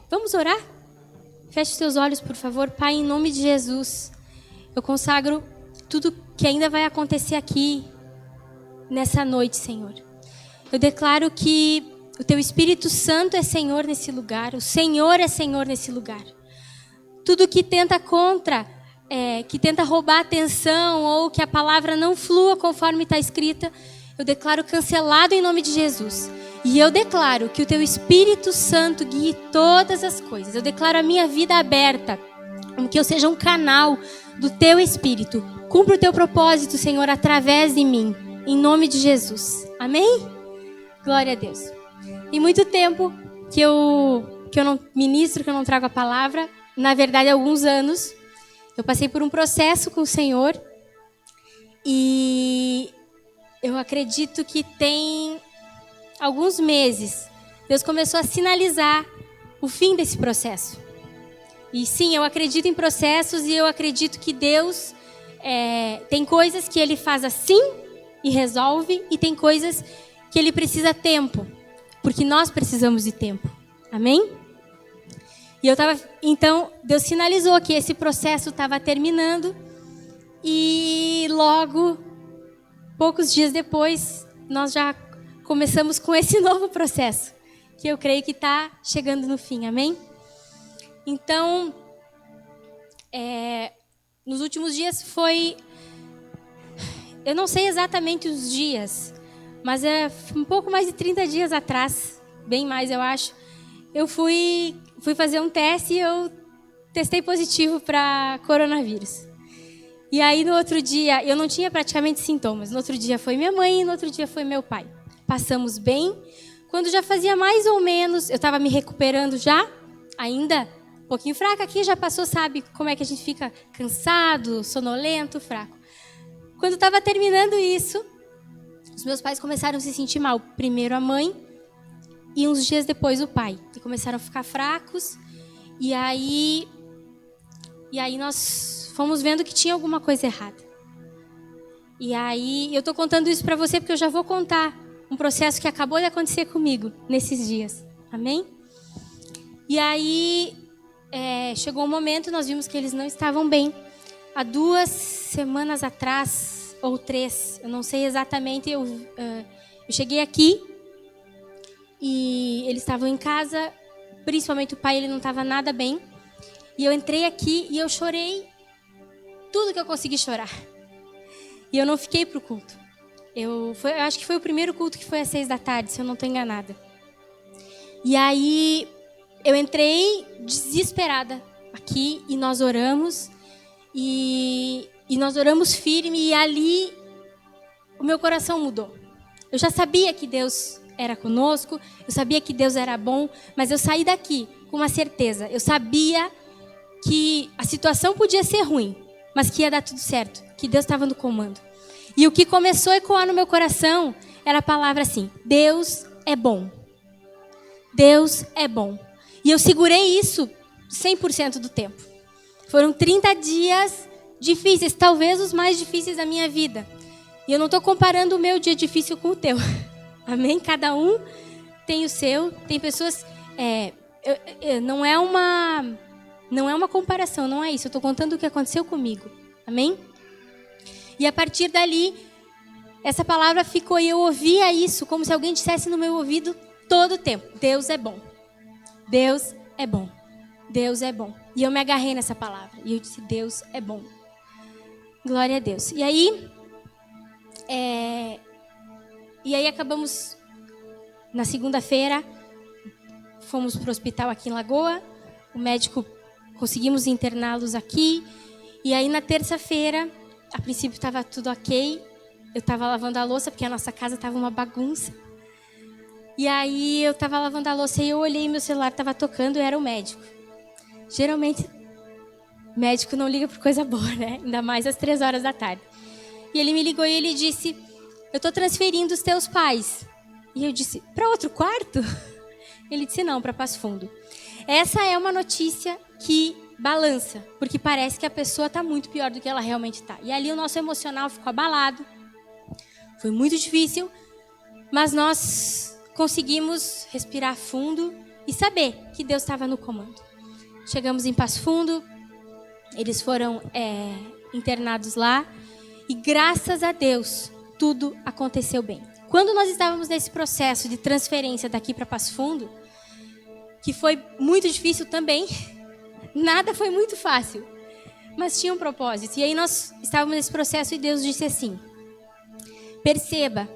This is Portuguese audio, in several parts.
Vamos orar? Feche seus olhos, por favor. Pai, em nome de Jesus, eu consagro tudo que ainda vai acontecer aqui nessa noite, Senhor. Eu declaro que o Teu Espírito Santo é Senhor nesse lugar. O Senhor é Senhor nesse lugar. Tudo que tenta que tenta roubar a atenção ou que a palavra não flua conforme está escrita, eu declaro cancelado em nome de Jesus. E eu declaro que o Teu Espírito Santo guie todas as coisas. Eu declaro a minha vida aberta, que eu seja um canal do Teu Espírito. Cumpra o Teu propósito, Senhor, através de mim. Em nome de Jesus. Amém? Glória a Deus. Tem muito tempo que eu não ministro, que eu não trago a palavra. Na verdade, há alguns anos. Eu passei por um processo com o Senhor. E eu acredito que tem alguns meses, Deus começou a sinalizar o fim desse processo. E sim, eu acredito em processos e eu acredito que Deus tem coisas que Ele faz assim e resolve, e tem coisas que Ele precisa tempo, porque nós precisamos de tempo. Amém? Então, Deus sinalizou que esse processo estava terminando e logo, poucos dias depois, nós já começamos com esse novo processo, que eu creio que está chegando no fim, amém? Então, nos últimos dias eu não sei exatamente os dias, mas é um pouco mais de 30 dias atrás, bem mais eu acho, eu fui fazer um teste e eu testei positivo para coronavírus. E aí no outro dia, eu não tinha praticamente sintomas, no outro dia foi minha mãe e no outro dia foi meu pai. Passamos bem. Quando já fazia mais ou menos, eu estava me recuperando já, ainda um pouquinho fraca aqui, já passou, sabe como é que a gente fica cansado, sonolento, fraco. Quando estava terminando isso, os meus pais começaram a se sentir mal. Primeiro a mãe e uns dias depois o pai. E começaram a ficar fracos. E aí nós fomos vendo que tinha alguma coisa errada. E aí eu estou contando isso para você porque eu já vou contar um processo que acabou de acontecer comigo nesses dias. Amém? E aí, chegou um momento, nós vimos que eles não estavam bem. Há 2 semanas atrás, ou 3, eu não sei exatamente, eu cheguei aqui e eles estavam em casa, principalmente o pai, ele não estava nada bem. E eu entrei aqui e eu chorei tudo que eu consegui chorar. E eu não fiquei pro culto. Eu acho que foi o primeiro culto que foi às 6 da tarde, se eu não estou enganada. E aí eu entrei desesperada aqui e nós oramos. E nós oramos firme e ali o meu coração mudou. Eu já sabia que Deus era conosco, eu sabia que Deus era bom, mas eu saí daqui com uma certeza. Eu sabia que a situação podia ser ruim, mas que ia dar tudo certo, que Deus estava no comando. E o que começou a ecoar no meu coração era a palavra assim: Deus é bom. Deus é bom. E eu segurei isso 100% do tempo. Foram 30 dias difíceis, talvez os mais difíceis da minha vida. E eu não estou comparando o meu dia difícil com o teu. Amém? Cada um tem o seu. Tem pessoas... não é uma comparação, não é isso. Eu estou contando o que aconteceu comigo. Amém? E a partir dali, essa palavra ficou e eu ouvia isso como se alguém dissesse no meu ouvido todo o tempo: Deus é bom. Deus é bom. Deus é bom. E eu me agarrei nessa palavra. E eu disse: Deus é bom. Glória a Deus. E aí acabamos, na segunda-feira, fomos para o hospital aqui em Lagoa. O médico, conseguimos interná-los aqui. E aí na terça-feira, a princípio estava tudo ok. Eu estava lavando a louça, porque a nossa casa estava uma bagunça. E aí eu estava lavando a louça e eu olhei e meu celular estava tocando e era o médico. Geralmente, médico não liga por coisa boa, né? Ainda mais às 3 horas da tarde. E ele me ligou e ele disse: eu estou transferindo os teus pais. E eu disse: para outro quarto? Ele disse: não, para Passo Fundo. Essa é uma notícia que balança, porque parece que a pessoa está muito pior do que ela realmente está. E ali o nosso emocional ficou abalado. Foi muito difícil, mas nós conseguimos respirar fundo e saber que Deus estava no comando. Chegamos em Passo Fundo, eles foram internados lá e graças a Deus tudo aconteceu bem. Quando nós estávamos nesse processo de transferência daqui para Passo Fundo, que foi muito difícil também, nada foi muito fácil, mas tinha um propósito. E aí nós estávamos nesse processo e Deus disse assim: perceba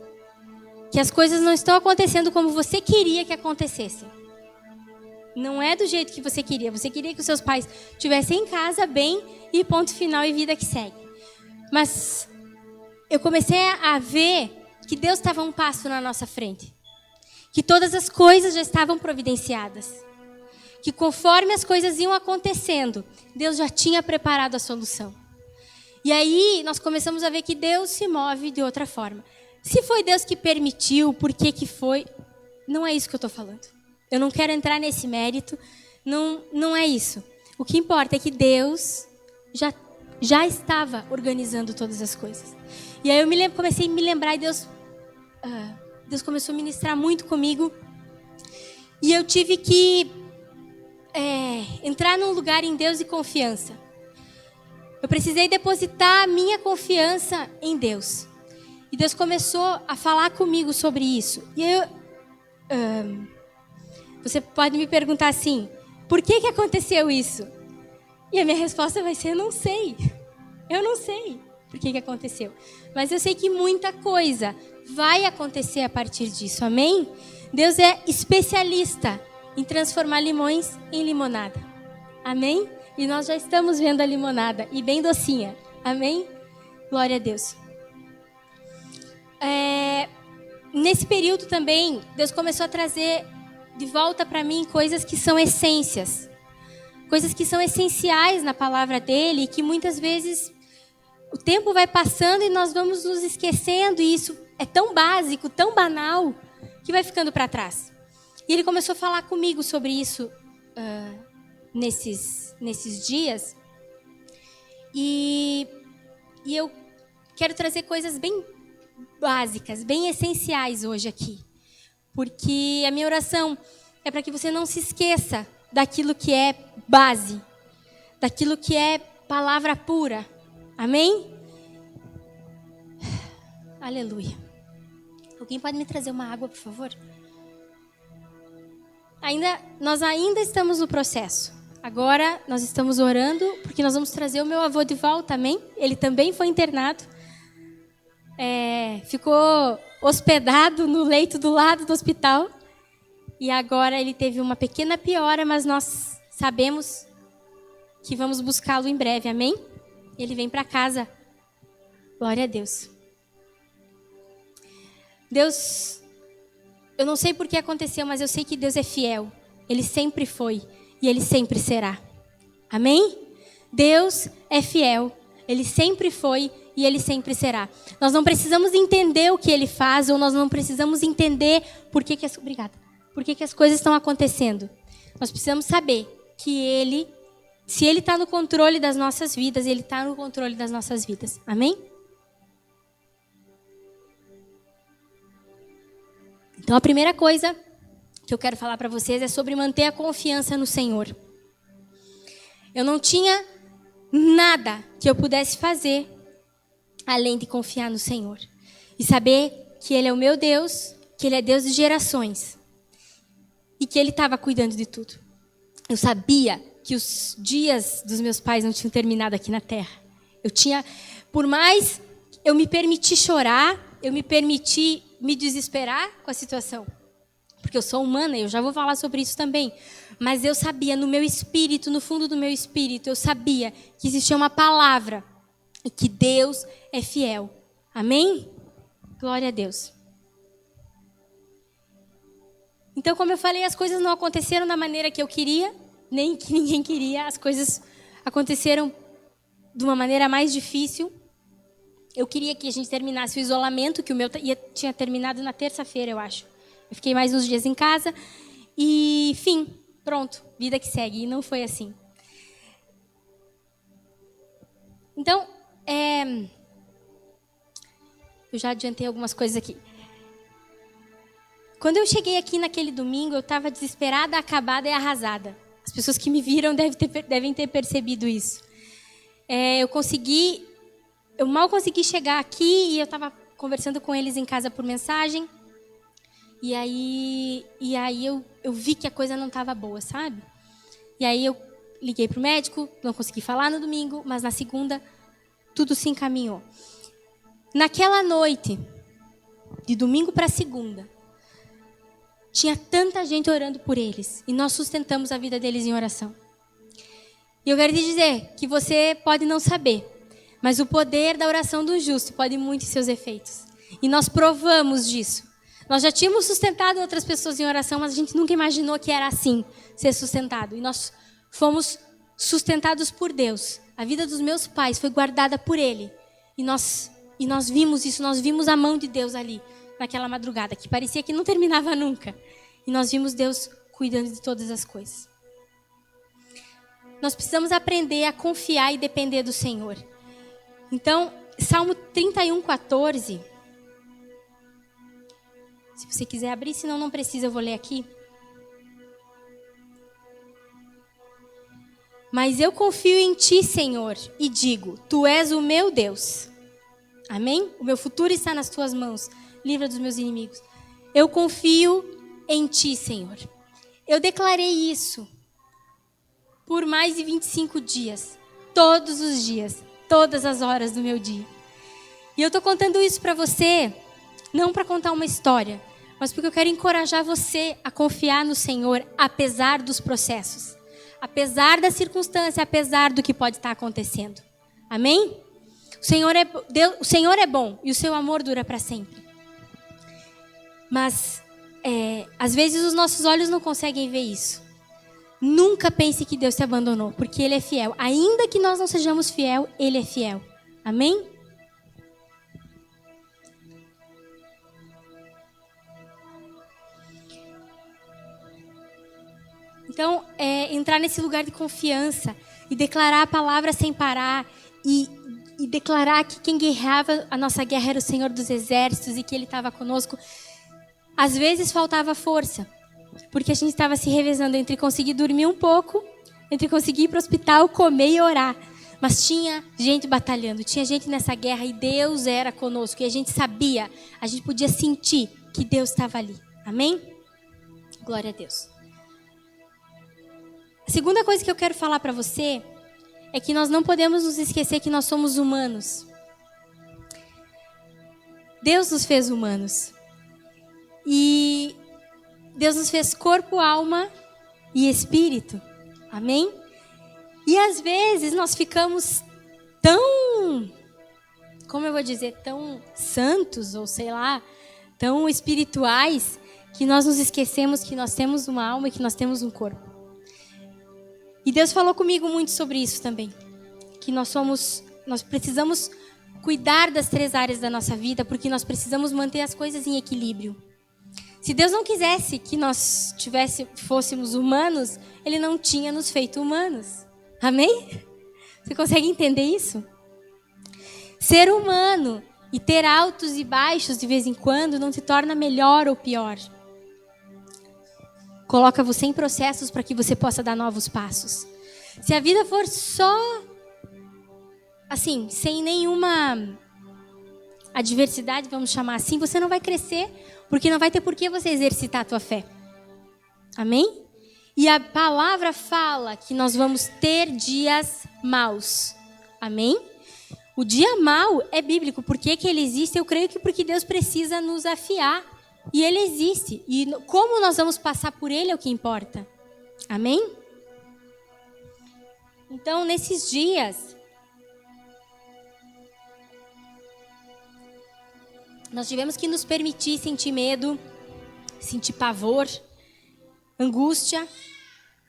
que as coisas não estão acontecendo como você queria que acontecessem. Não é do jeito que você queria. Você queria que os seus pais estivessem em casa bem e ponto final e vida que segue. Mas eu comecei a ver que Deus estava um passo na nossa frente. Que todas as coisas já estavam providenciadas. Que conforme as coisas iam acontecendo, Deus já tinha preparado a solução. E aí nós começamos a ver que Deus se move de outra forma. Se foi Deus que permitiu, por que que foi? Não é isso que eu estou falando. Eu não quero entrar nesse mérito, não é isso. O que importa é que Deus já estava organizando todas as coisas. E aí eu comecei a me lembrar e Deus começou a ministrar muito comigo. E eu tive que entrar num lugar em Deus de confiança. Eu precisei depositar a minha confiança em Deus. E Deus começou a falar comigo sobre isso. E eu... Você pode me perguntar assim: por que aconteceu isso? E a minha resposta vai ser: eu não sei. Eu não sei por que aconteceu. Mas eu sei que muita coisa vai acontecer a partir disso, amém? Deus é especialista em transformar limões em limonada, amém? E nós já estamos vendo a limonada, e bem docinha, amém? Glória a Deus. Nesse período também, Deus começou a trazer de volta para mim coisas que são essências. Coisas que são essenciais na palavra dele e que muitas vezes o tempo vai passando e nós vamos nos esquecendo. E isso é tão básico, tão banal, que vai ficando para trás. E ele começou a falar comigo sobre isso nesses dias. E eu quero trazer coisas bem básicas, bem essenciais hoje aqui. Porque a minha oração é para que você não se esqueça daquilo que é base, daquilo que é palavra pura. Amém? Aleluia. Alguém pode me trazer uma água, por favor? Nós ainda estamos no processo. Agora nós estamos orando porque nós vamos trazer o meu avô de volta, amém? Ele também foi internado. Ficou hospedado no leito do lado do hospital. E agora ele teve uma pequena piora, mas nós sabemos que vamos buscá-lo em breve, amém? Ele vem para casa. Glória a Deus. Deus, eu não sei por que aconteceu, mas eu sei que Deus é fiel. Ele sempre foi e Ele sempre será. Amém? Deus é fiel. Ele sempre foi e Ele sempre será. Nós não precisamos entender o que Ele faz, ou nós não precisamos entender por que as coisas estão acontecendo. Nós precisamos saber que se Ele está no controle das nossas vidas, Ele está no controle das nossas vidas. Amém? Então a primeira coisa que eu quero falar para vocês é sobre manter a confiança no Senhor. Eu não tinha nada que eu pudesse fazer além de confiar no Senhor. E saber que Ele é o meu Deus, que Ele é Deus de gerações. E que Ele estava cuidando de tudo. Eu sabia que os dias dos meus pais não tinham terminado aqui na terra. Por mais eu me permiti chorar, eu me permiti me desesperar com a situação. Porque eu sou humana, eu já vou falar sobre isso também. Mas eu sabia no meu espírito, no fundo do meu espírito, eu sabia que existia uma palavra e que Deus é fiel. Amém? Glória a Deus. Então, como eu falei, as coisas não aconteceram da maneira que eu queria, nem que ninguém queria. As coisas aconteceram de uma maneira mais difícil. Eu queria que a gente terminasse o isolamento, que o meu tinha terminado na terça-feira, eu acho. Eu fiquei mais uns dias em casa e, fim, pronto, vida que segue. E não foi assim. Então, eu já adiantei algumas coisas aqui. quando eu cheguei aqui naquele domingo, eu estava desesperada, acabada e arrasada. As pessoas que me viram devem ter percebido isso. Eu mal consegui chegar aqui e eu estava conversando com eles em casa por mensagem. E aí eu vi que a coisa não estava boa, sabe? E aí eu liguei para o médico, não consegui falar no domingo, mas na segunda tudo se encaminhou. Naquela noite, de domingo para segunda, tinha tanta gente orando por eles. E nós sustentamos a vida deles em oração. E eu quero te dizer que você pode não saber, mas o poder da oração do justo pode muito em seus efeitos. E nós provamos disso. Nós já tínhamos sustentado outras pessoas em oração, mas a gente nunca imaginou que era assim, ser sustentado. E nós fomos sustentados por Deus. A vida dos meus pais foi guardada por Ele. E nós vimos isso, nós vimos a mão de Deus ali, naquela madrugada, que parecia que não terminava nunca. E nós vimos Deus cuidando de todas as coisas. Nós precisamos aprender a confiar e depender do Senhor. Então, Salmo 31:14. Se você quiser abrir, senão não precisa, eu vou ler aqui. Mas eu confio em Ti, Senhor, e digo, Tu és o meu Deus. Amém? O meu futuro está nas Tuas mãos. Livra dos meus inimigos. Eu confio em Ti, Senhor. Eu declarei isso por mais de 25 dias. Todos os dias. Todas as horas do meu dia. E eu estou contando isso para você, não para contar uma história, mas porque eu quero encorajar você a confiar no Senhor, apesar dos processos. Apesar da circunstância, apesar do que pode estar acontecendo. Amém? O Senhor é bom e o seu amor dura para sempre. Mas, às vezes os nossos olhos não conseguem ver isso. Nunca pense que Deus te abandonou, porque Ele é fiel. Ainda que nós não sejamos fiel, Ele é fiel. Amém? Então, entrar nesse lugar de confiança e declarar a palavra sem parar e declarar que quem guerreava a nossa guerra era o Senhor dos Exércitos e que Ele estava conosco. Às vezes faltava força, porque a gente estava se revezando entre conseguir dormir um pouco, entre conseguir ir para o hospital, comer e orar. Mas tinha gente batalhando, tinha gente nessa guerra e Deus era conosco. E a gente sabia, a gente podia sentir que Deus estava ali. Amém? Glória a Deus. A segunda coisa que eu quero falar para você é que nós não podemos nos esquecer que nós somos humanos. Deus nos fez humanos. E Deus nos fez corpo, alma e espírito. Amém? E às vezes nós ficamos tão, como eu vou dizer, tão santos, ou sei lá, tão espirituais, que nós nos esquecemos que nós temos uma alma e que nós temos um corpo. E Deus falou comigo muito sobre isso também. Que nós precisamos cuidar das 3 áreas da nossa vida, porque nós precisamos manter as coisas em equilíbrio. Se Deus não quisesse que nós fôssemos humanos, Ele não tinha nos feito humanos. Amém? Você consegue entender isso? Ser humano e ter altos e baixos de vez em quando não te torna melhor ou pior. Coloca você em processos para que você possa dar novos passos. Se a vida for só assim, sem nenhuma adversidade, vamos chamar assim, você não vai crescer, porque não vai ter por que você exercitar a tua fé. Amém? E a palavra fala que nós vamos ter dias maus. Amém? O dia mau é bíblico. Por que ele existe? Eu creio que porque Deus precisa nos afiar. E ele existe. E como nós vamos passar por ele é o que importa. Amém? Então, nesses dias, nós tivemos que nos permitir sentir medo, sentir pavor, angústia.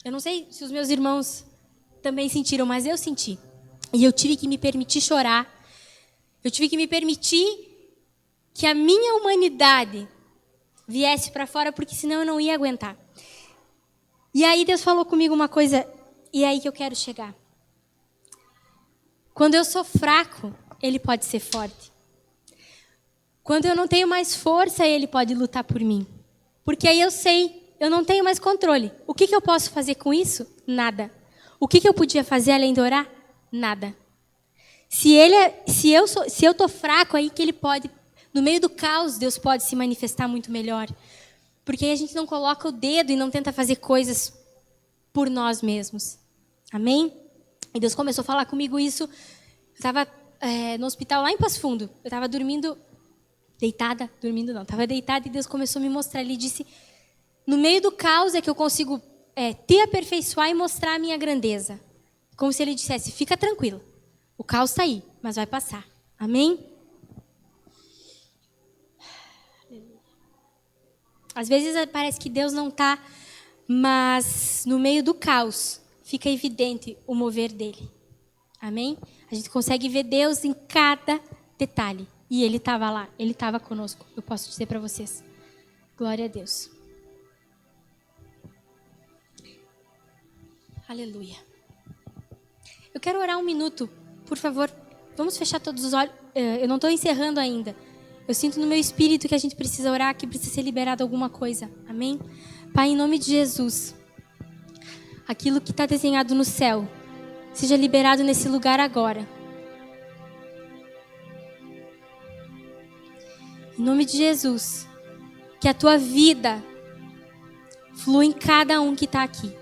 Eu não sei se os meus irmãos também sentiram, mas eu senti. E eu tive que me permitir chorar. Eu tive que me permitir que a minha humanidade viesse para fora, porque senão eu não ia aguentar. E aí Deus falou comigo uma coisa, e é aí que eu quero chegar. Quando eu sou fraco, Ele pode ser forte. Quando eu não tenho mais força, Ele pode lutar por mim. Porque aí eu sei, eu não tenho mais controle. O que eu posso fazer com isso? Nada. O que eu podia fazer além de orar? Nada. Se eu estou fraco, aí que ele pode, no meio do caos, Deus pode se manifestar muito melhor. Porque aí a gente não coloca o dedo e não tenta fazer coisas por nós mesmos. Amém? E Deus começou a falar comigo isso. Eu estava no hospital lá em Passo Fundo. Eu estava estava deitada e Deus começou a me mostrar. Ele disse, no meio do caos é que eu consigo te aperfeiçoar e mostrar a minha grandeza. Como se ele dissesse, fica tranquilo. O caos está aí, mas vai passar. Amém? Às vezes parece que Deus não está, mas no meio do caos fica evidente o mover dele. Amém? A gente consegue ver Deus em cada detalhe. E ele estava lá, ele estava conosco. Eu posso dizer para vocês. Glória a Deus. Aleluia. Eu quero orar um minuto, por favor. Vamos fechar todos os olhos. Eu não estou encerrando ainda. Eu sinto no meu espírito que a gente precisa orar, que precisa ser liberado alguma coisa. Amém? Pai, em nome de Jesus, aquilo que está desenhado no céu, seja liberado nesse lugar agora. Em nome de Jesus, que a tua vida flua em cada um que está aqui.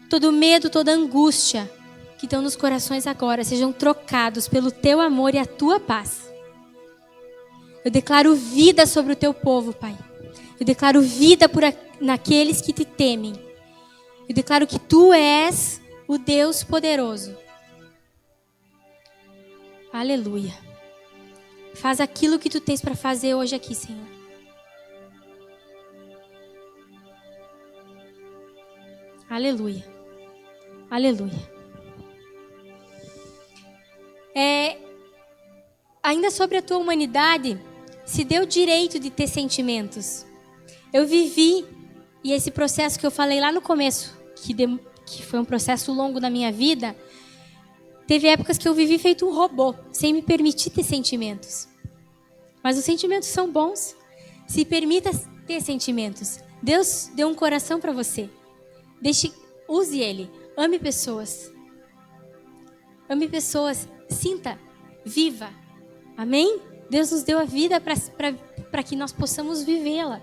Todo medo, toda angústia que estão nos corações agora, sejam trocados pelo teu amor e a tua paz. Eu declaro vida sobre o teu povo, Pai. Eu declaro vida naqueles que te temem. Eu declaro que tu és o Deus poderoso. Aleluia. Faz aquilo que tu tens para fazer hoje aqui, Senhor. Aleluia. Aleluia. Ainda sobre a tua humanidade, se deu o direito de ter sentimentos. Eu vivi, e esse processo que eu falei lá no começo, que foi um processo longo da minha vida, teve épocas que eu vivi feito um robô, sem me permitir ter sentimentos. Mas os sentimentos são bons. Se permita ter sentimentos. Deus deu um coração para você. Use ele. Ame pessoas. Ame pessoas. Sinta. Viva. Amém? Deus nos deu a vida para que nós possamos vivê-la.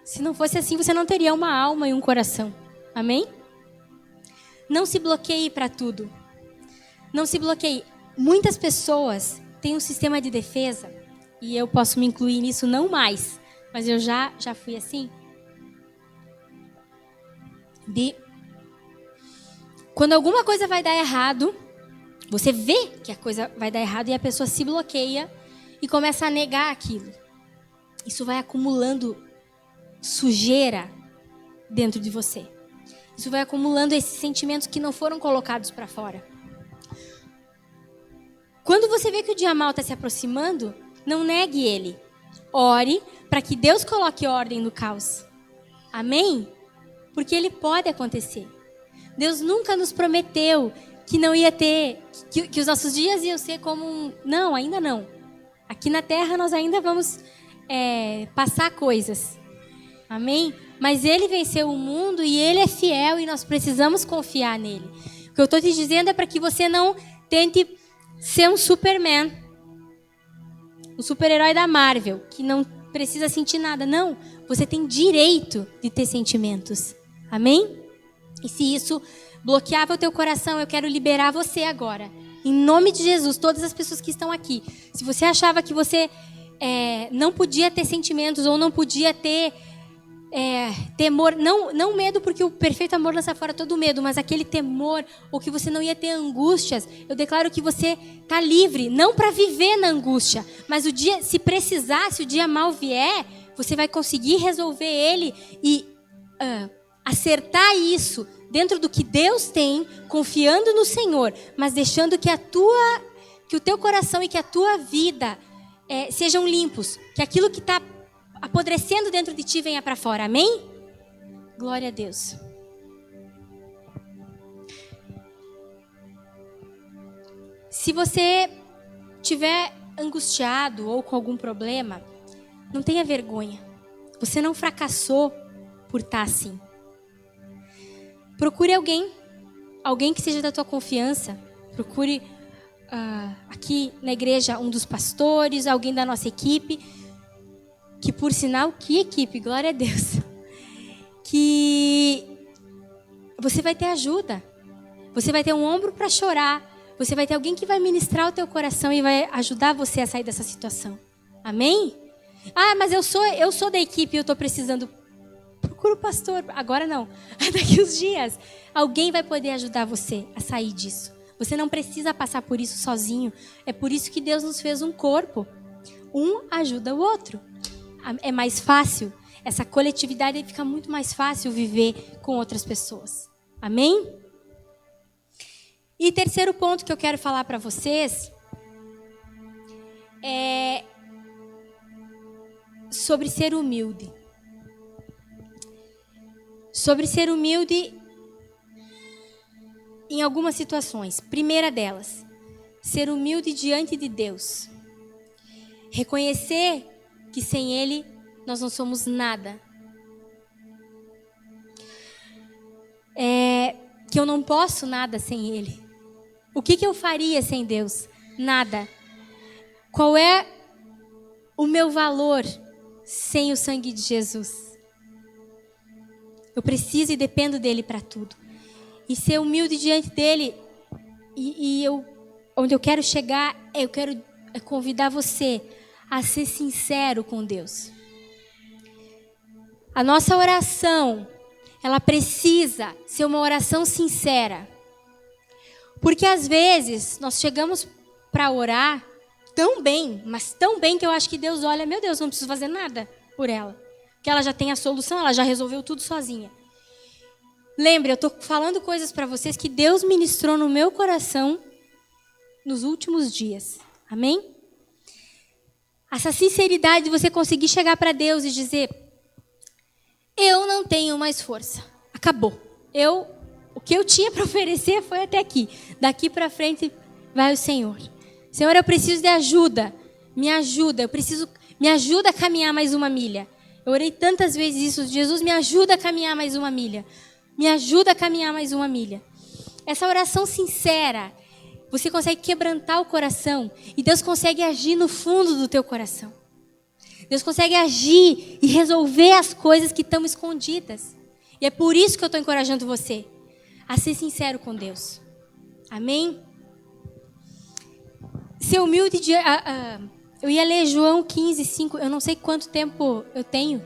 Se não fosse assim, você não teria uma alma e um coração. Amém? Não se bloqueie para tudo. Não se bloqueie. Muitas pessoas têm um sistema de defesa, e eu posso me incluir nisso, não mais, mas eu já fui assim. Quando alguma coisa vai dar errado, você vê que a coisa vai dar errado e a pessoa se bloqueia e começa a negar aquilo. Isso vai acumulando sujeira dentro de você. Isso vai acumulando esses sentimentos que não foram colocados para fora. Quando você vê que o dia mau está se aproximando, não negue ele. Ore para que Deus coloque ordem no caos. Amém? Porque ele pode acontecer. Deus nunca nos prometeu que não ia ter, que os nossos dias iam ser como Não, ainda não. Aqui na terra nós ainda vamos passar coisas. Amém? Mas ele venceu o mundo e ele é fiel e nós precisamos confiar nele. O que eu estou te dizendo é para que você não tente ser um Superman, um super-herói da Marvel, que não precisa sentir nada. Não, você tem direito de ter sentimentos. Amém? E se isso bloqueava o teu coração, eu quero liberar você agora. Em nome de Jesus, todas as pessoas que estão aqui. Se você achava que você não podia ter sentimentos ou não podia ter temor, não medo, porque o perfeito amor lança fora todo medo, mas aquele temor, ou que você não ia ter angústias, eu declaro que você está livre, não para viver na angústia, mas o dia, se precisar, se o dia mal vier, você vai conseguir resolver ele e acertar isso dentro do que Deus tem, confiando no Senhor, mas deixando que o teu coração e que a tua vida sejam limpos, que aquilo que está apodrecendo dentro de ti venha para fora. Amém? Glória a Deus. Se você estiver angustiado ou com algum problema, Não tenha vergonha. Você não fracassou por estar assim. Procure alguém que seja da tua confiança. Procure aqui na igreja um dos pastores, alguém da nossa equipe, que por sinal, que equipe, glória a Deus, que você vai ter ajuda, você vai ter um ombro para chorar, você vai ter alguém que vai ministrar o teu coração e vai ajudar você a sair dessa situação. Amém? Mas eu sou da equipe e eu estou precisando. Procura o pastor. Agora não. Daqui uns dias, alguém vai poder ajudar você a sair disso. Você não precisa passar por isso sozinho. É por isso que Deus nos fez um corpo. Um ajuda o outro. É mais fácil. Essa coletividade fica muito mais fácil viver com outras pessoas. Amém? E terceiro ponto que eu quero falar para vocês é sobre ser humilde. Sobre ser humilde em algumas situações. Primeira delas, ser humilde diante de Deus. Reconhecer que sem Ele nós não somos nada. Que eu não posso nada sem Ele. O que eu faria sem Deus? Nada. Qual é o meu valor sem o sangue de Jesus? Eu preciso e dependo dele para tudo. E ser humilde diante dele. Onde eu quero chegar, eu quero convidar você a ser sincero com Deus. A nossa oração, ela precisa ser uma oração sincera. Porque às vezes nós chegamos para orar tão bem, mas tão bem que eu acho que Deus olha, meu Deus, não preciso fazer nada por ela. Que ela já tem a solução, ela já resolveu tudo sozinha. Lembre, eu estou falando coisas para vocês que Deus ministrou no meu coração nos últimos dias. Amém? Essa sinceridade de você conseguir chegar para Deus e dizer, eu não tenho mais força. Acabou. O que eu tinha para oferecer foi até aqui. Daqui para frente vai o Senhor. Senhor, eu preciso de ajuda. Me ajuda. Me ajuda a caminhar mais uma milha. Eu orei tantas vezes isso. Jesus, me ajuda a caminhar mais uma milha. Me ajuda a caminhar mais uma milha. Essa oração sincera, você consegue quebrantar o coração. E Deus consegue agir no fundo do teu coração. Deus consegue agir e resolver as coisas que estão escondidas. E é por isso que eu estou encorajando você a ser sincero com Deus. Amém? Ser humilde. Eu ia ler João 15, 5. Eu não sei quanto tempo eu tenho.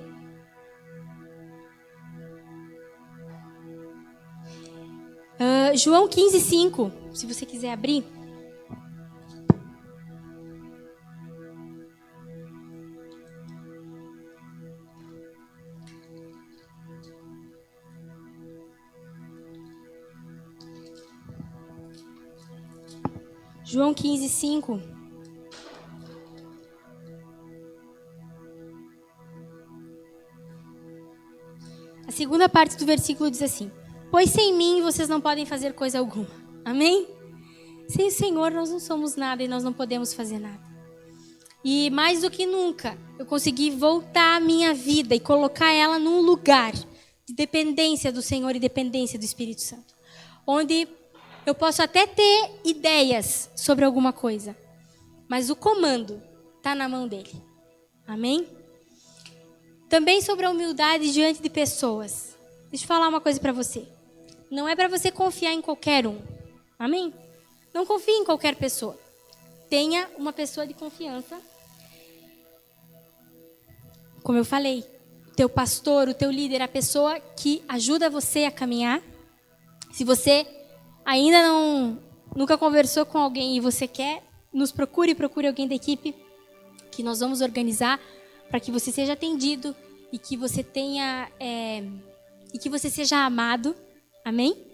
João 15, 5. Se você quiser abrir. João 15, 5. A segunda parte do versículo diz assim: pois sem mim vocês não podem fazer coisa alguma. Amém? Sem o Senhor nós não somos nada e nós não podemos fazer nada. E mais do que nunca, eu consegui voltar a minha vida e colocar ela num lugar de dependência do Senhor e dependência do Espírito Santo. Onde eu posso até ter ideias sobre alguma coisa, mas o comando está na mão dele. Amém? Também sobre a humildade diante de pessoas. Deixa eu falar uma coisa para você. Não é para você confiar em qualquer um. Amém? Não confie em qualquer pessoa. Tenha uma pessoa de confiança. Como eu falei, o teu pastor, o teu líder, a pessoa que ajuda você a caminhar. Se você ainda nunca conversou com alguém e você quer, nos procure alguém da equipe que nós vamos organizar para que você seja atendido e que você tenha e que você seja amado. Amém?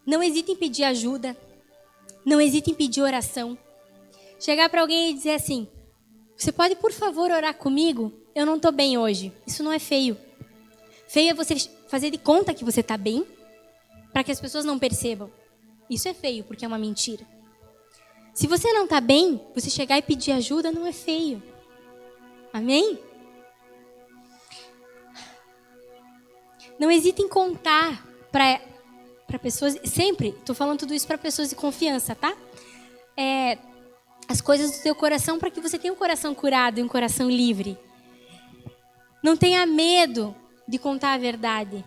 Não hesite em pedir ajuda. Não hesite em pedir oração. Chegar para alguém e dizer assim: você pode, por favor, orar comigo? Eu não estou bem hoje. Isso não é feio. Feio é você fazer de conta que você está bem para que as pessoas não percebam. Isso é feio, porque é uma mentira. Se você não está bem, você chegar e pedir ajuda não é feio. Amém? Não hesite em contar para pessoas, sempre, estou falando tudo isso para pessoas de confiança, tá? As coisas do teu coração, para que você tenha um coração curado e um coração livre. Não tenha medo de contar a verdade.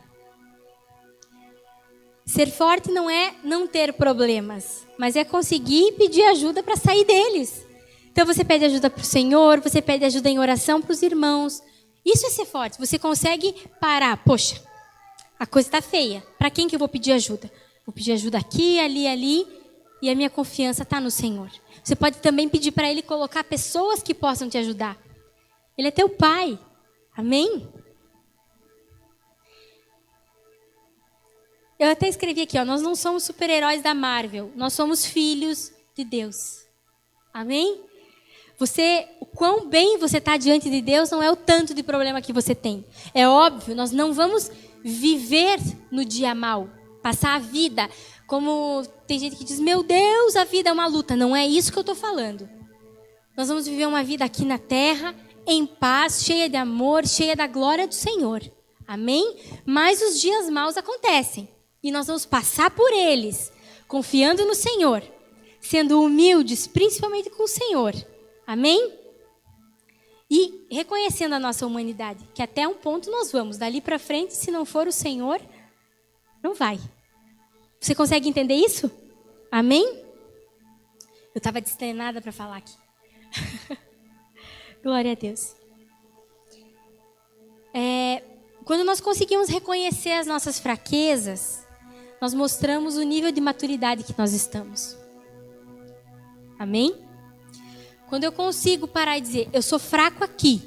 Ser forte não é não ter problemas, mas é conseguir pedir ajuda para sair deles. Então você pede ajuda para o Senhor, você pede ajuda em oração para os irmãos. Isso é ser forte. Você consegue parar. Poxa, a coisa está feia. Para quem que eu vou pedir ajuda? Vou pedir ajuda aqui, ali, e a minha confiança está no Senhor. Você pode também pedir para Ele colocar pessoas que possam te ajudar. Ele é teu Pai. Amém? Eu até escrevi aqui, nós não somos super-heróis da Marvel. Nós somos filhos de Deus. Amém? O quão bem você está diante de Deus não é o tanto de problema que você tem. É óbvio, nós não vamos viver no dia mal, passar a vida como tem gente que diz, meu Deus, a vida é uma luta. Não é isso que eu estou falando. Nós vamos viver uma vida aqui na terra, em paz, cheia de amor, cheia da glória do Senhor. Amém? Mas os dias maus acontecem e nós vamos passar por eles, confiando no Senhor, sendo humildes, principalmente com o Senhor. Amém? E reconhecendo a nossa humanidade, que até um ponto nós vamos. Dali para frente, se não for o Senhor, não vai. Você consegue entender isso? Amém? Eu estava destreinada para falar aqui. Glória a Deus. Quando nós conseguimos reconhecer as nossas fraquezas, nós mostramos o nível de maturidade que nós estamos. Amém? Quando eu consigo parar e dizer, eu sou fraco aqui,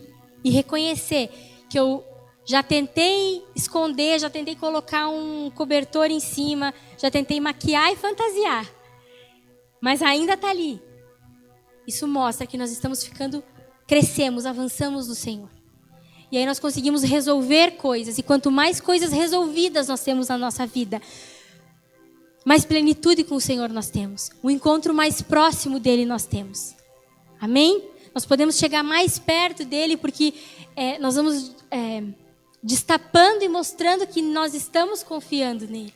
e reconhecer que eu já tentei esconder, já tentei colocar um cobertor em cima, já tentei maquiar e fantasiar, mas ainda está ali. Isso mostra que nós estamos crescemos, avançamos no Senhor. E aí nós conseguimos resolver coisas, e quanto mais coisas resolvidas nós temos na nossa vida, mais plenitude com o Senhor nós temos. Um encontro mais próximo dele nós temos. Amém? Nós podemos chegar mais perto dele porque nós vamos destapando e mostrando que nós estamos confiando nele.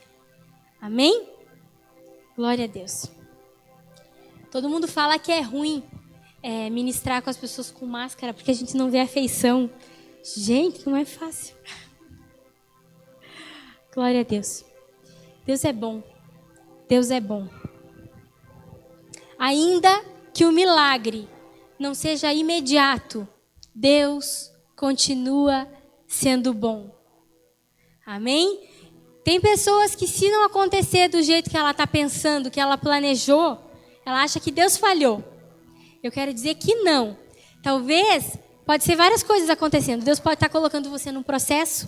Amém? Glória a Deus. Todo mundo fala que é ruim ministrar com as pessoas com máscara porque a gente não vê a feição. Gente, não é fácil. Glória a Deus. Deus é bom. Deus é bom. Ainda que o milagre não seja imediato, Deus continua sendo bom. Amém? Tem pessoas que, se não acontecer do jeito que ela está pensando, que ela planejou, ela acha que Deus falhou. Eu quero dizer que não. Talvez, pode ser várias coisas acontecendo. Deus pode estar colocando você num processo.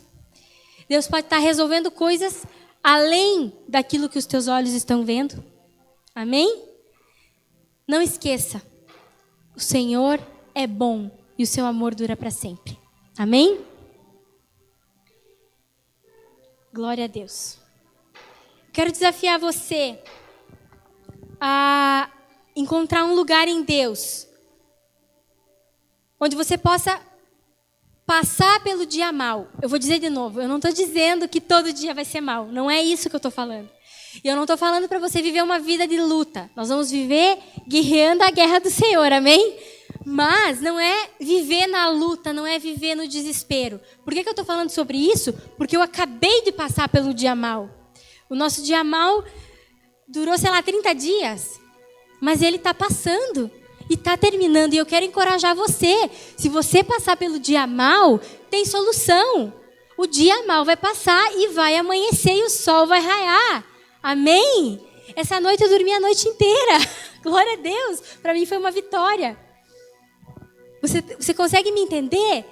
Deus pode estar resolvendo coisas além daquilo que os teus olhos estão vendo. Amém? Não esqueça. O Senhor é bom e o seu amor dura para sempre. Amém? Glória a Deus. Quero desafiar você a encontrar um lugar em Deus onde você possa passar pelo dia mal. Eu vou dizer de novo, eu não estou dizendo que todo dia vai ser mal. Não é isso que eu estou falando. E eu não estou falando para você viver uma vida de luta. Nós vamos viver guerreando a guerra do Senhor, amém? Mas não é viver na luta, não é viver no desespero. Por que eu estou falando sobre isso? Porque eu acabei de passar pelo dia mal. O nosso dia mal durou, 30 dias. Mas ele está passando e está terminando. E eu quero encorajar você. Se você passar pelo dia mal, tem solução. O dia mal vai passar e vai amanhecer e o sol vai raiar. Amém? Essa noite eu dormi a noite inteira. Glória a Deus. Para mim foi uma vitória. Você consegue me entender?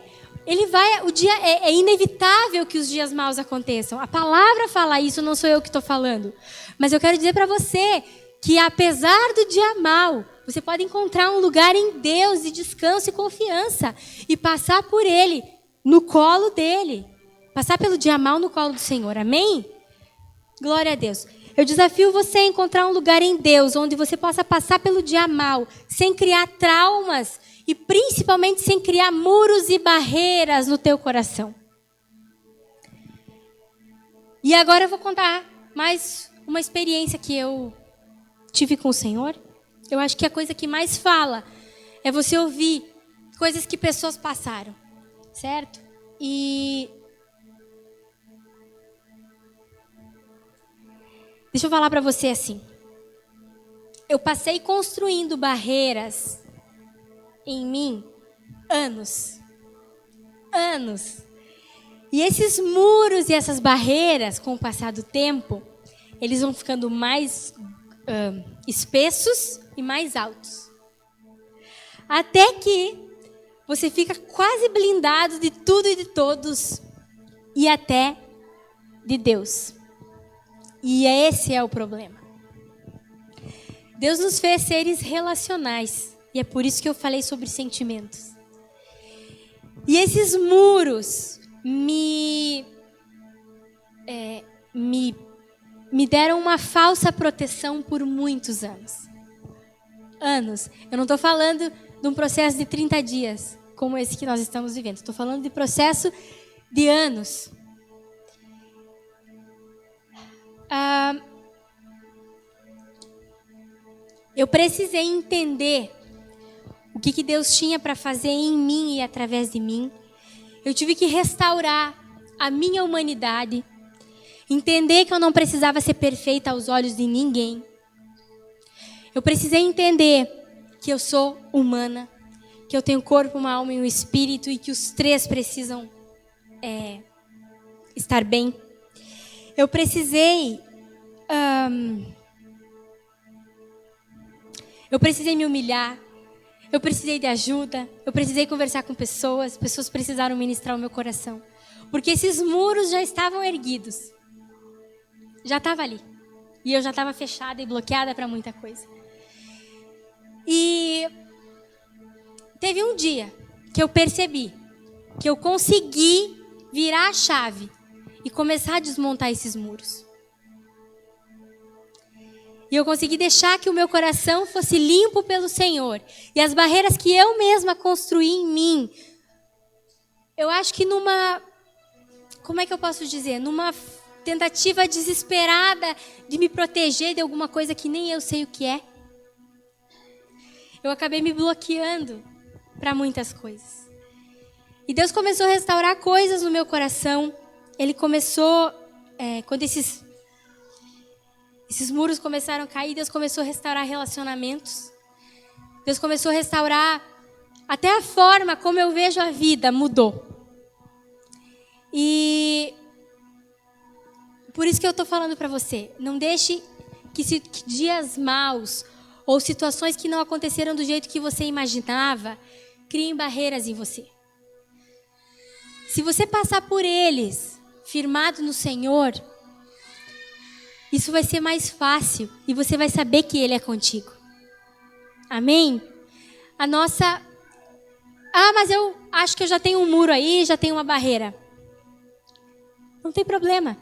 É inevitável que os dias maus aconteçam. A palavra fala isso, não sou eu que estou falando. Mas eu quero dizer para você que apesar do dia mau, você pode encontrar um lugar em Deus de descanso e confiança e passar por ele, no colo dele. Passar pelo dia mau no colo do Senhor. Amém? Glória a Deus. Eu desafio você a encontrar um lugar em Deus onde você possa passar pelo dia mal, sem criar traumas e principalmente sem criar muros e barreiras no teu coração. E agora eu vou contar mais uma experiência que eu tive com o Senhor. Eu acho que a coisa que mais fala é você ouvir coisas que pessoas passaram, certo? E deixa eu falar para você assim. Eu passei construindo barreiras em mim anos. E esses muros e essas barreiras, com o passar do tempo, eles vão ficando mais espessos e mais altos. Até que você fica quase blindado de tudo e de todos, e até de Deus. E esse é o problema. Deus nos fez seres relacionais, e é por isso que eu falei sobre sentimentos. E esses muros me deram uma falsa proteção por muitos anos. Eu não estou falando de um processo de 30 dias, como esse que nós estamos vivendo. Estou falando de processo de anos. Eu precisei entender o que Deus tinha para fazer em mim e através de mim. Eu tive que restaurar a minha humanidade, entender que eu não precisava ser perfeita aos olhos de ninguém. Eu precisei entender que eu sou humana, que eu tenho um corpo, uma alma e um espírito, e que os três precisam estar bem. Eu precisei me humilhar. Eu precisei de ajuda. Eu precisei conversar com pessoas. Pessoas precisaram ministrar o meu coração. Porque esses muros já estavam erguidos. Já estava ali. E eu já estava fechada e bloqueada para muita coisa. E teve um dia que eu percebi que eu consegui virar a chave e começar a desmontar esses muros. E eu consegui deixar que o meu coração fosse limpo pelo Senhor. E as barreiras que eu mesma construí em mim, eu acho que como é que eu posso dizer? Numa tentativa desesperada de me proteger de alguma coisa que nem eu sei o que é. Eu acabei me bloqueando para muitas coisas. E Deus começou a restaurar coisas no meu coração. Ele começou, quando esses muros começaram a cair, Deus começou a restaurar relacionamentos. Deus começou a restaurar até a forma como eu vejo a vida mudou. E por isso que eu estou falando para você, não deixe que dias maus ou situações que não aconteceram do jeito que você imaginava criem barreiras em você. Se você passar por eles, firmado no Senhor, isso vai ser mais fácil e você vai saber que Ele é contigo. Amém? Mas eu acho que eu já tenho um muro aí, já tenho uma barreira. Não tem problema.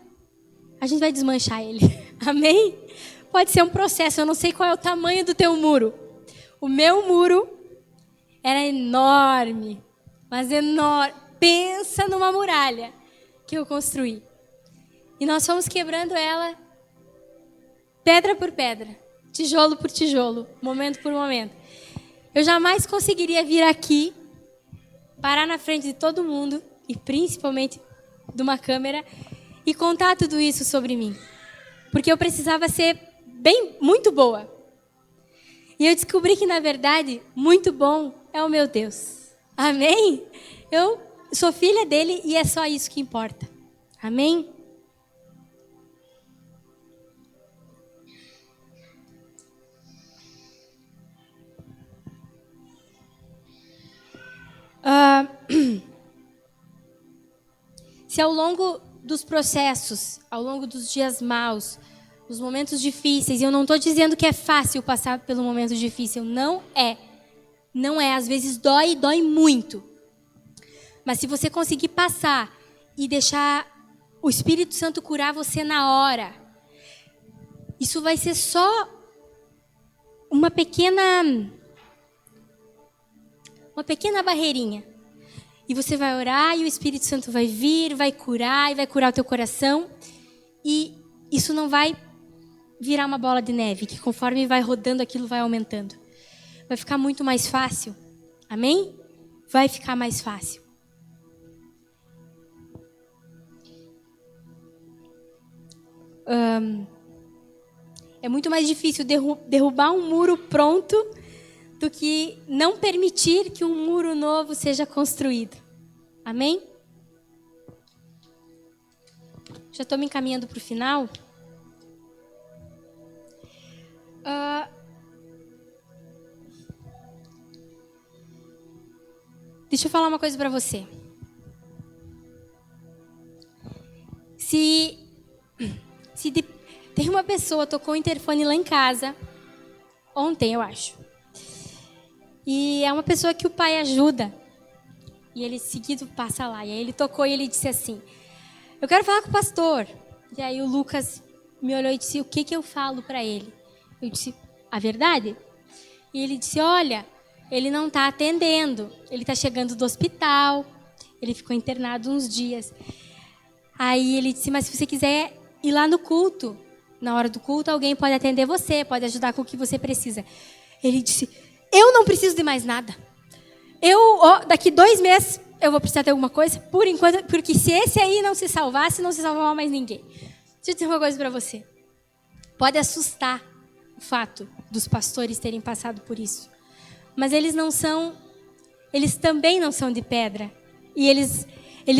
A gente vai desmanchar ele. Amém? Pode ser um processo, eu não sei qual é o tamanho do teu muro. O meu muro era enorme, mas enorme. Pensa numa muralha que eu construí. E nós fomos quebrando ela pedra por pedra, tijolo por tijolo, momento por momento. Eu jamais conseguiria vir aqui, parar na frente de todo mundo, e principalmente de uma câmera, e contar tudo isso sobre mim. Porque eu precisava ser muito boa. E eu descobri que, na verdade, muito bom é o meu Deus. Amém? Eu sou filha dele e é só isso que importa. Amém? Se ao longo dos processos, ao longo dos dias maus, dos momentos difíceis, e eu não estou dizendo que é fácil passar pelo momento difícil, não é. Não é, às vezes dói muito. Mas se você conseguir passar e deixar o Espírito Santo curar você na hora, isso vai ser só uma pequena barreirinha. E você vai orar e o Espírito Santo vai vir, vai curar e vai curar o teu coração. E isso não vai virar uma bola de neve, que conforme vai rodando aquilo vai aumentando. Vai ficar muito mais fácil. Amém? Vai ficar mais fácil. É muito mais difícil derrubar um muro pronto do que não permitir que um muro novo seja construído. Amém? Já estou me encaminhando para o final. Deixa eu falar uma coisa para você. Tem uma pessoa tocou o interfone lá em casa ontem, eu acho. E é uma pessoa que o pai ajuda. E ele seguido passa lá. E aí ele tocou e ele disse assim: eu quero falar com o pastor. E aí o Lucas me olhou e disse: o que eu falo para ele? Eu disse: a verdade? E ele disse: olha, ele não está atendendo. Ele está chegando do hospital. Ele ficou internado uns dias. Aí ele disse: mas se você quiser ir lá no culto, na hora do culto, alguém pode atender você, pode ajudar com o que você precisa. Ele disse: eu não preciso de mais nada. Daqui 2 meses eu vou precisar de alguma coisa, por enquanto, porque se esse aí não se salvasse, não se salvava mais ninguém. Deixa eu dizer uma coisa para você. Pode assustar o fato dos pastores terem passado por isso. Mas eles também não são de pedra. E eles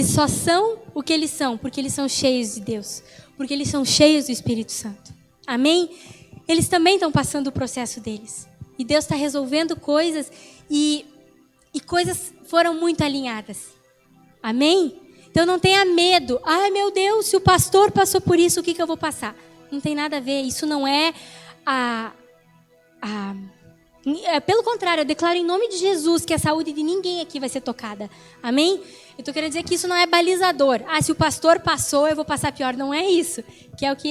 só são o que eles são, porque eles são cheios de Deus. Porque eles são cheios do Espírito Santo. Amém? Eles também estão passando o processo deles. E Deus está resolvendo coisas e coisas foram muito alinhadas. Amém? Então não tenha medo. Ai, meu Deus, se o pastor passou por isso, o que eu vou passar? Não tem nada a ver. Isso não é pelo contrário, eu declaro em nome de Jesus que a saúde de ninguém aqui vai ser tocada. Amém? Eu estou querendo dizer que isso não é balizador. Se o pastor passou, eu vou passar pior. Não é isso. Que é o que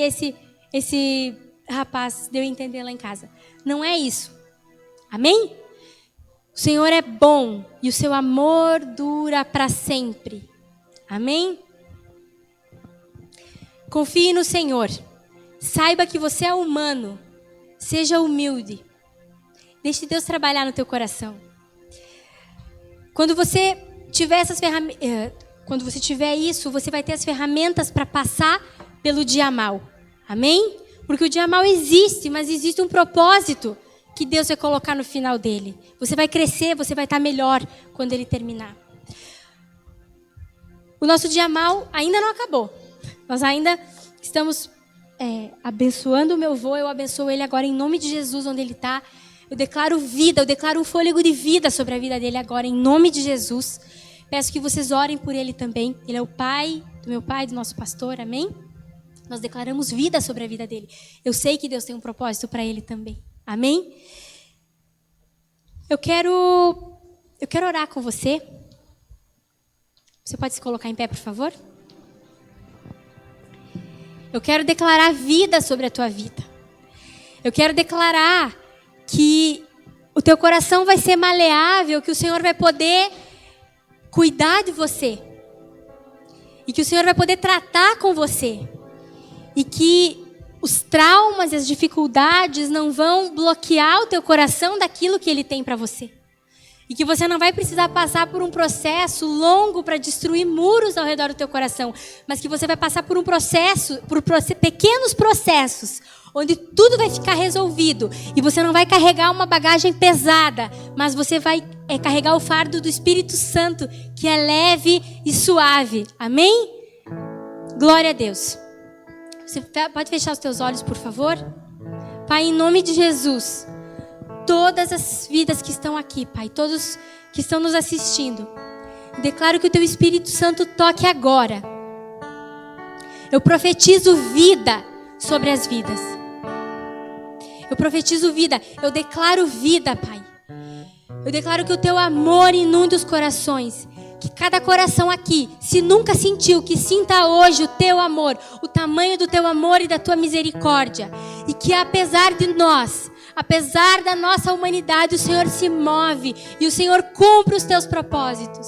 esse rapaz deu a entender lá em casa. Não é isso. Amém? O Senhor é bom e o seu amor dura para sempre. Amém? Confie no Senhor. Saiba que você é humano. Seja humilde. Deixe Deus trabalhar no teu coração. Quando você tiver essas ferramentas, quando você tiver isso, você vai ter as ferramentas para passar pelo dia mal. Amém? Porque o dia mal existe, mas existe um propósito que Deus vai colocar no final dele. Você vai crescer, você vai estar melhor quando ele terminar. O nosso dia mal ainda não acabou. Nós ainda estamos abençoando o meu avô. Eu abençoo ele agora em nome de Jesus, onde ele está. Eu declaro vida, eu declaro um fôlego de vida sobre a vida dele agora, em nome de Jesus. Peço que vocês orem por ele também. Ele é o pai do meu pai, do nosso pastor, amém? Nós declaramos vida sobre a vida dele. Eu sei que Deus tem um propósito para ele também, amém? Eu quero orar com você. Você pode se colocar em pé, por favor? Eu quero declarar vida sobre a tua vida. Eu quero declarar que o teu coração vai ser maleável, que o Senhor vai poder cuidar de você. E que o Senhor vai poder tratar com você. E que os traumas e as dificuldades não vão bloquear o teu coração daquilo que Ele tem para você. E que você não vai precisar passar por um processo longo para destruir muros ao redor do teu coração. Mas que você vai passar por pequenos processos, onde tudo vai ficar resolvido. E você não vai carregar uma bagagem pesada, mas você vai carregar o fardo do Espírito Santo, que é leve e suave. Amém? Glória a Deus. Você pode fechar os teus olhos, por favor? Pai, em nome de Jesus, todas as vidas que estão aqui, Pai, todos que estão nos assistindo, declaro que o Teu Espírito Santo toque agora. Eu profetizo vida sobre as vidas. Eu profetizo vida, eu declaro vida, Pai. Eu declaro que o Teu amor inunde os corações, que cada coração aqui, se nunca sentiu, que sinta hoje o teu amor, o tamanho do teu amor e da tua misericórdia. E que apesar de nós, apesar da nossa humanidade, o Senhor se move e o Senhor cumpre os teus propósitos.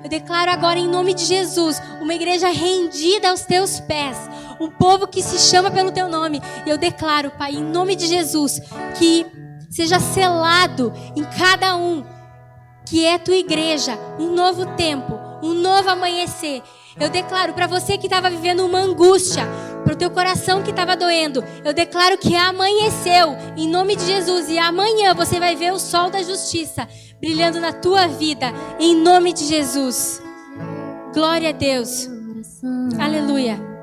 Eu declaro agora em nome de Jesus, uma igreja rendida aos teus pés, um povo que se chama pelo teu nome. E eu declaro, Pai, em nome de Jesus, que seja selado em cada um, que é tua igreja, um novo tempo, um novo amanhecer. Eu declaro para você que estava vivendo uma angústia, para o teu coração que estava doendo, eu declaro que amanheceu, em nome de Jesus. E amanhã você vai ver o sol da justiça brilhando na tua vida, em nome de Jesus. Glória a Deus. Aleluia.